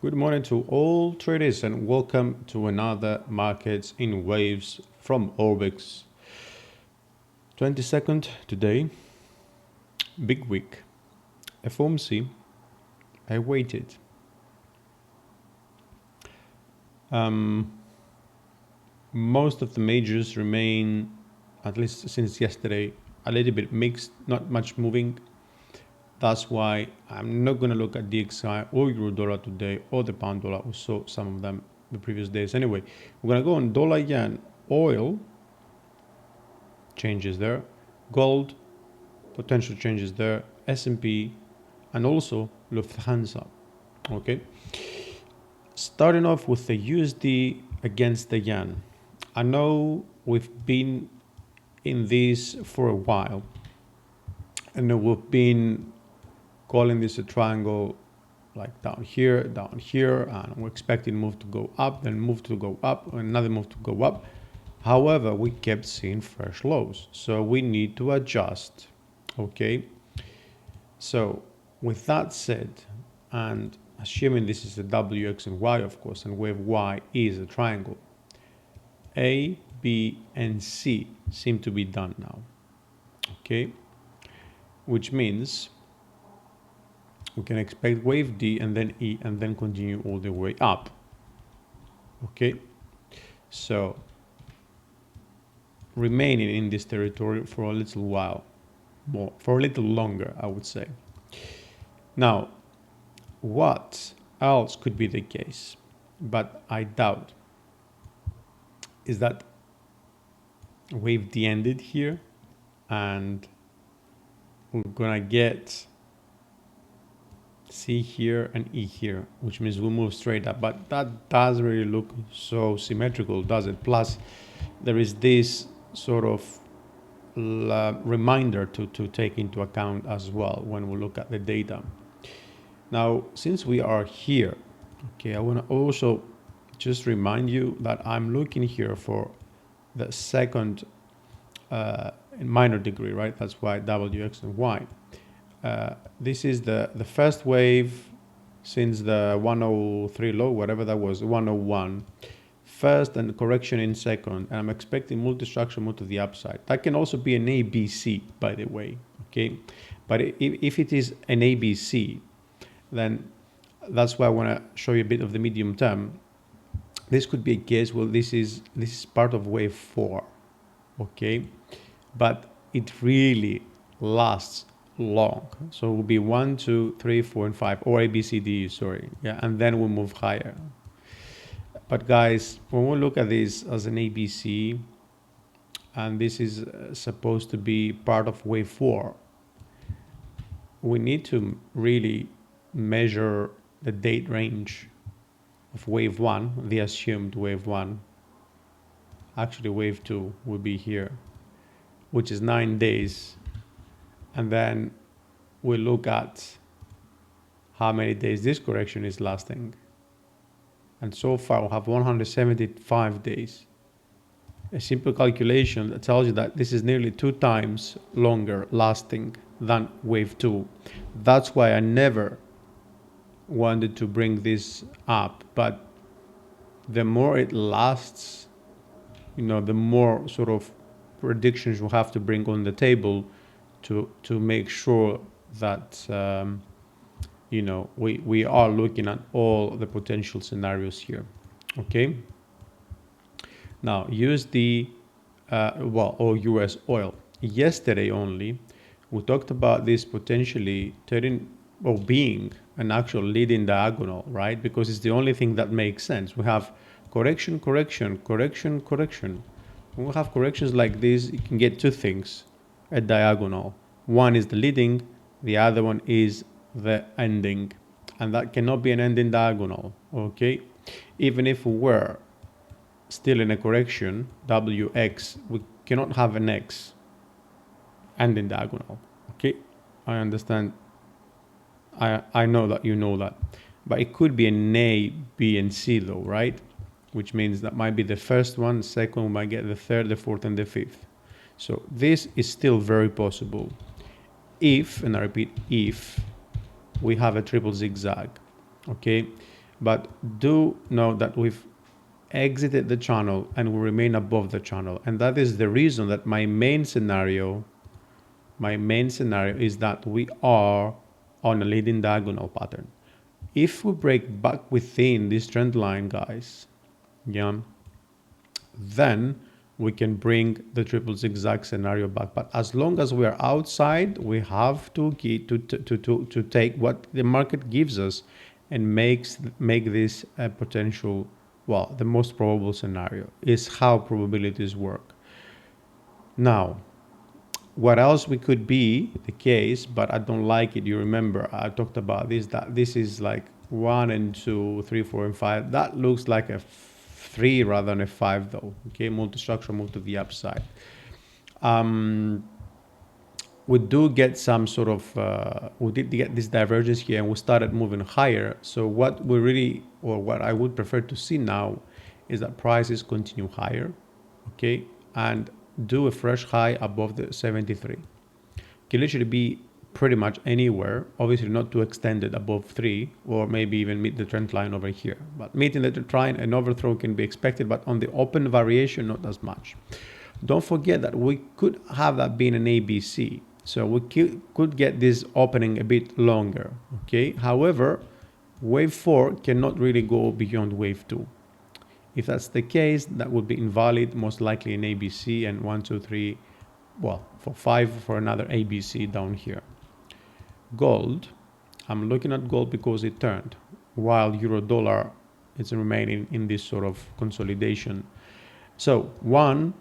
Good morning to all traders and welcome to another Markets in Waves from Orbex. 22nd today, big week. FOMC, I waited. Most of the majors remain, at least since yesterday, a little bit mixed, not much moving. That's why I'm not going to look at DXY or Euro dollar today or the pound dollar. We saw some of them the previous days. Anyway, we're going to go on dollar, yen, oil, changes there, gold, potential changes there, S&P, and also LUFTHANSA. Okay. Starting off with the USD against the yen. I know we've been in this for a while, and we've been calling this a triangle, like down here, and we're expecting move to go up, then move to go up, another move to go up. However, we kept seeing fresh lows, so we need to adjust. Okay, so with that said, and assuming this is a W, X, and Y, of course, and wave Y is a triangle, A, B, and C seem to be done now. Okay, which means we can expect wave D and then E and then continue all the way up. Okay, so remaining in this territory for a little while more, for a little longer, I would say. Now, what else could be the case, but I doubt, is that wave D ended here and we're gonna get C here and E here, which means we'll move straight up, but that doesn't really look so symmetrical, does it? Plus there is this sort of reminder to take into account as well when we look at the data. Now, since we are here, okay, I want to also just remind you that I'm looking here for the second minor degree, right? That's why W, X, and Y. This is the first wave since the 103 low, whatever that was, 101. First and correction in second, and I'm expecting multi-structure move to the upside. That can also be an ABC, by the way, okay? But if it is an ABC, then that's why I want to show you a bit of the medium term. This could be a case, well, this is part of wave 4, okay? But it really lasts long, so it will be 1, 2, 3, 4, and 5, or ABCD, sorry, yeah, and then we'll move higher. But guys, when we look at this as an ABC, and this is supposed to be part of wave 4, we need to really measure the date range of wave 1, the assumed wave 1. Actually, wave 2 will be here, which is 9 days. And then we look at how many days this correction is lasting. And so far we have 175 days. A simple calculation that tells you that this is nearly 2 times longer lasting than wave 2. That's why I never wanted to bring this up, but the more it lasts, the more sort of predictions we'll have to bring on the table to make sure that we are looking at all the potential scenarios here. Okay, now USD or US oil. Yesterday only we talked about this potentially turning or being an actual leading diagonal, right? Because it's the only thing that makes sense. We have correction, correction, correction, correction. When we have corrections like this, you can get 2 things: a diagonal. One is the leading, the other one is the ending, and that cannot be an ending diagonal. Okay, even if we were still in a correction, WX, we cannot have an X ending diagonal. Okay, I understand. I know that you know that, but it could be an A, B, and C though, right? Which means that might be the first one, second, we might get the third, the fourth, and the fifth. So this is still very possible if, and I repeat, if we have a triple zigzag. Okay, but do know that we've exited the channel and we remain above the channel. And that is the reason that my main scenario is that we are on a leading diagonal pattern. If we break back within this trend line, guys, yeah, then we can bring the triple zigzag scenario back. But as long as we are outside, we have to take what the market gives us and make this a potential, well, the most probable scenario is how probabilities work. Now, what else we could be the case, but I don't like it. You remember I talked about this, that this is like 1 and 2, 3, 4, and 5. That looks like a 3 rather than a 5 though. Okay, multi-structure move to the upside. We do get some sort of, we did get this divergence here and we started moving higher. So what we really, or what I would prefer to see now is that prices continue higher, okay, and do a fresh high above the 73. Can literally be pretty much anywhere, obviously not too extended above 3, or maybe even meet the trend line over here. But meeting the trend line, an overthrow can be expected, but on the open variation, not as much. Don't forget that we could have that being an ABC. So we could get this opening a bit longer, okay? However, wave 4 cannot really go beyond wave 2. If that's the case, that would be invalid, most likely an ABC, and 1, 2, 3, well, for 5 for another ABC down here. Gold, I'm looking at gold because it turned, while euro dollar is remaining in this sort of consolidation. So 1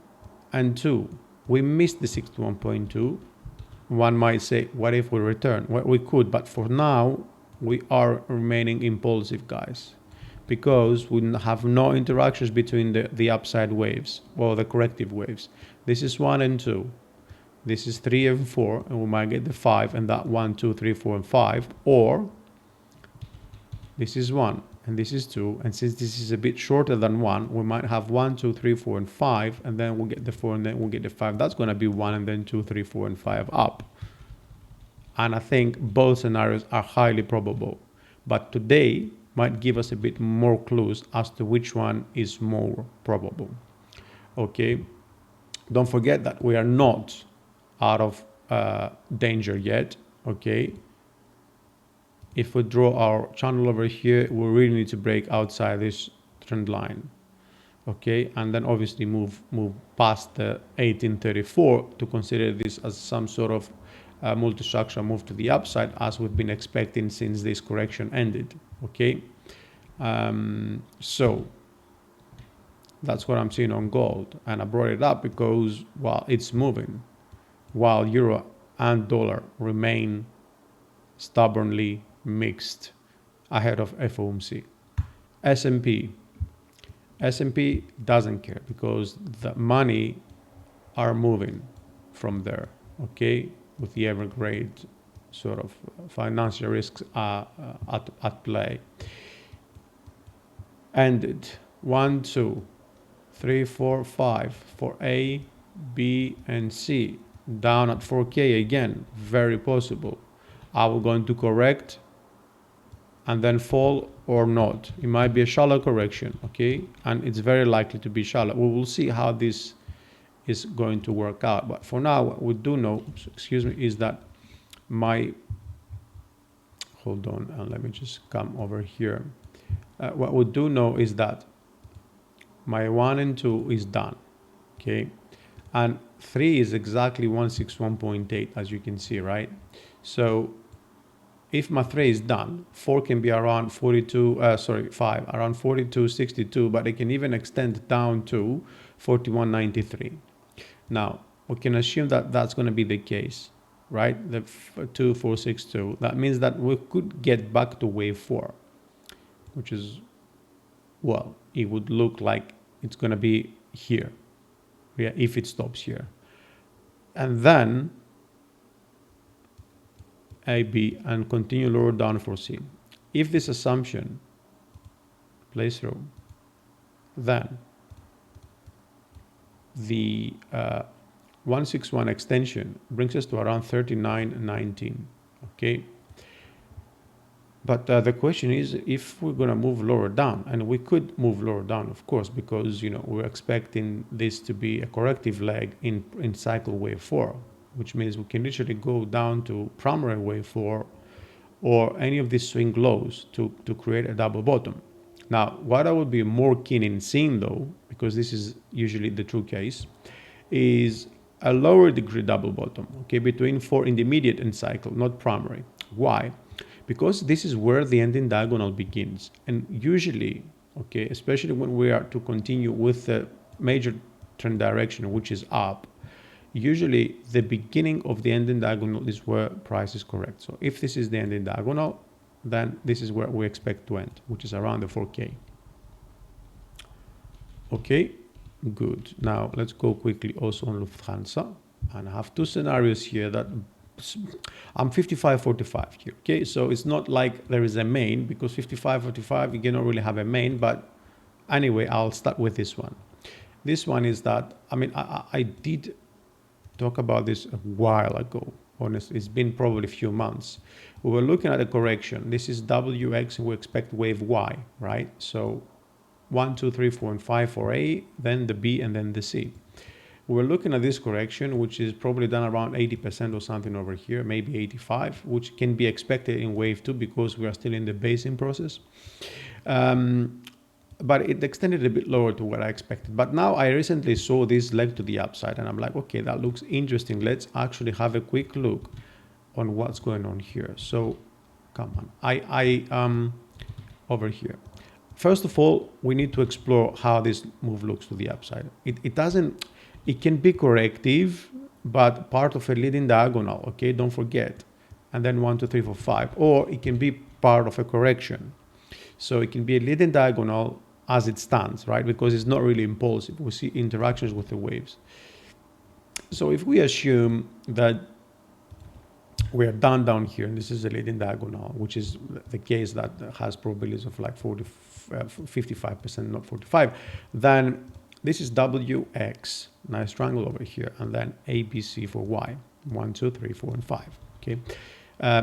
and 2, we missed the 61.2. One might say, what if we return? Well, we could, but for now, we are remaining impulsive, guys, because we have no interactions between the upside waves or the corrective waves. This is 1 and 2. This is 3 and 4, and we might get the 5, and that 1, 2, 3, 4, and 5. Or this is 1, and this is 2. And since this is a bit shorter than 1, we might have 1, 2, 3, 4, and 5, and then we'll get the 4, and then we'll get the 5. That's going to be 1, and then 2, 3, 4, and 5 up. And I think both scenarios are highly probable. But today might give us a bit more clues as to which one is more probable. Okay, don't forget that we are not out of danger yet. Okay, if we draw our channel over here, we really need to break outside this trend line. Okay, and then obviously move past the 1834 to consider this as some sort of multi-structure move to the upside, as we've been expecting since this correction ended. Okay, so that's what I'm seeing on gold, and I brought it up because, well, it's moving while euro and dollar remain stubbornly mixed ahead of FOMC. S&P doesn't care because the money are moving from there, okay, with the evergrade sort of financial risks at play. Ended 1, 2, 3, 4, 5 for A, B, and C. Down at 4K again, very possible. Are we going to correct and then fall or not? It might be a shallow correction, okay? And it's very likely to be shallow. We will see how this is going to work out. But for now, what we do know, excuse me, is that hold on, let me just come over here. What we do know is that my 1 and 2 is done, okay? And 3 is exactly 161.8, as you can see, right? So if my 3 is done, 4 can be around 5 around 42.62, but it can even extend down to 41.93. Now, we can assume that that's going to be the case, right? The 2462. That means that we could get back to wave 4, which is, well, it would look like it's going to be here, yeah, if it stops here. And then A, B, and continue lower down for C. If this assumption plays through, then the 161 extension brings us to around 39.19, okay? But the question is if we're going to move lower down, and we could move lower down, of course, because, you know, we're expecting this to be a corrective leg in cycle wave 4, which means we can literally go down to primary wave 4 or any of these swing lows to create a double bottom. Now, what I would be more keen in seeing, though, because this is usually the true case, is a lower degree double bottom, okay, between 4 intermediate and cycle, not primary. Why? Because this is where the ending diagonal begins. And usually, okay, especially when we are to continue with the major trend direction, which is up, usually the beginning of the ending diagonal is where price is correct. So if this is the ending diagonal, then this is where we expect to end, which is around the 4K. Okay, good. Now let's go quickly also on Lufthansa. And I have two scenarios here that I'm 55.45 here. Okay, so it's not like there is a main, because 55.45 you cannot really have a main, but anyway, I'll start with this one. This one is that, I mean, I did talk about this a while ago. Honestly, it's been probably a few months. We were looking at a correction. This is WX and we expect wave Y, right? So 1, 2, 3, 4, and 5 for A, then the B, and then the C. We're looking at this correction, which is probably done around 80% or something over here, maybe 85, which can be expected in wave 2 because we are still in the basing process. But it extended a bit lower to what I expected. But now I recently saw this leg to the upside and I'm like, okay, that looks interesting. Let's actually have a quick look on what's going on here. So come on, over here. First of all, we need to explore how this move looks to the upside. It can be corrective, but part of a leading diagonal, okay, don't forget. And then 1, 2, 3, 4, 5, or it can be part of a correction. So it can be a leading diagonal as it stands, right? Because it's not really impulsive. We see interactions with the waves. So if we assume that we are down here, and this is a leading diagonal, which is the case that has probabilities of like 55%, not 45, then this is WX, nice triangle over here, and then ABC for Y, 1, 2, 3, 4, and 5, okay?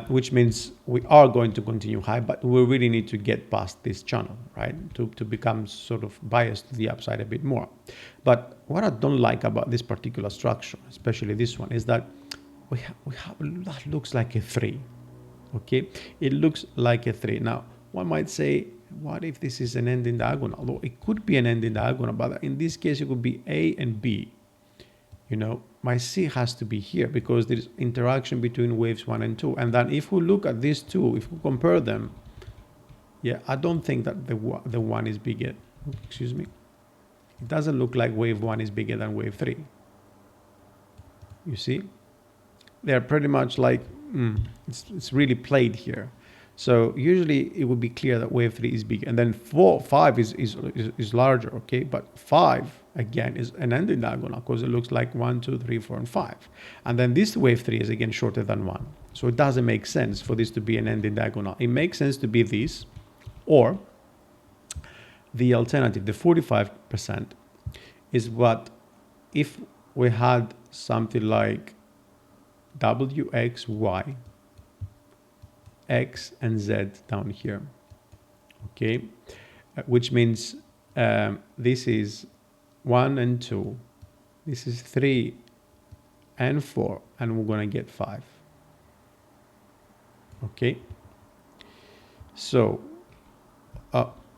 Which means we are going to continue high, but we really need to get past this channel, right? To become sort of biased to the upside a bit more. But what I don't like about this particular structure, especially this one, is that we have that looks like a 3, okay? It looks like a 3. Now, one might say, what if this is an ending diagonal? Although it could be an ending diagonal, but in this case, it could be A and B. You know, my C has to be here because there is interaction between waves 1 and 2. And then if we look at these two, if we compare them, yeah, I don't think that the one is bigger. Excuse me. It doesn't look like wave 1 is bigger than wave 3. You see? They're pretty much like, it's really played here. So usually it would be clear that wave 3 is big, and then 5 is larger, okay? But 5 again is an ending diagonal because it looks like 1, 2, 3, 4, and 5, and then this wave 3 is again shorter than 1. So it doesn't make sense for this to be an ending diagonal. It makes sense to be this, or the alternative, the 45%, is what if we had something like WXY. X and Z down here, okay, which means this is 1 and 2, this is 3 and 4, and we're gonna get 5, okay? So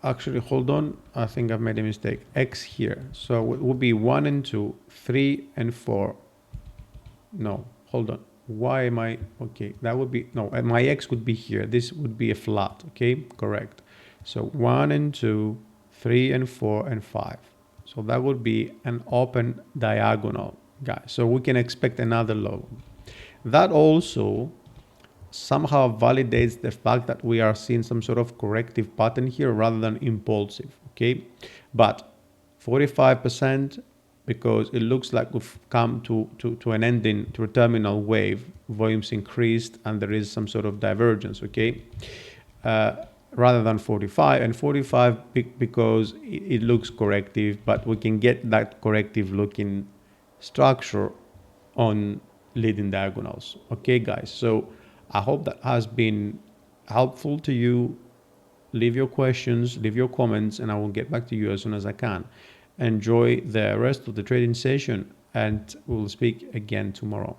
actually, hold on, I think I've made a mistake. X here, so it would be 1 and 2, 3 and 4. No, hold on. Why am I, okay, that would be, no, my X would be here. This would be a flat, okay, correct. So 1 and 2, 3 and 4 and 5. So that would be an open diagonal, guys. So we can expect another low. That also somehow validates the fact that we are seeing some sort of corrective pattern here rather than impulsive, okay? But 45%, because it looks like we've come to an ending, to a terminal wave, volumes increased, and there is some sort of divergence, okay? Rather than 45, and 45 because it looks corrective, but we can get that corrective looking structure on leading diagonals, okay, guys? So I hope that has been helpful to you, leave your questions, leave your comments, and I will get back to you as soon as I can. Enjoy the rest of the trading session, and we'll speak again tomorrow.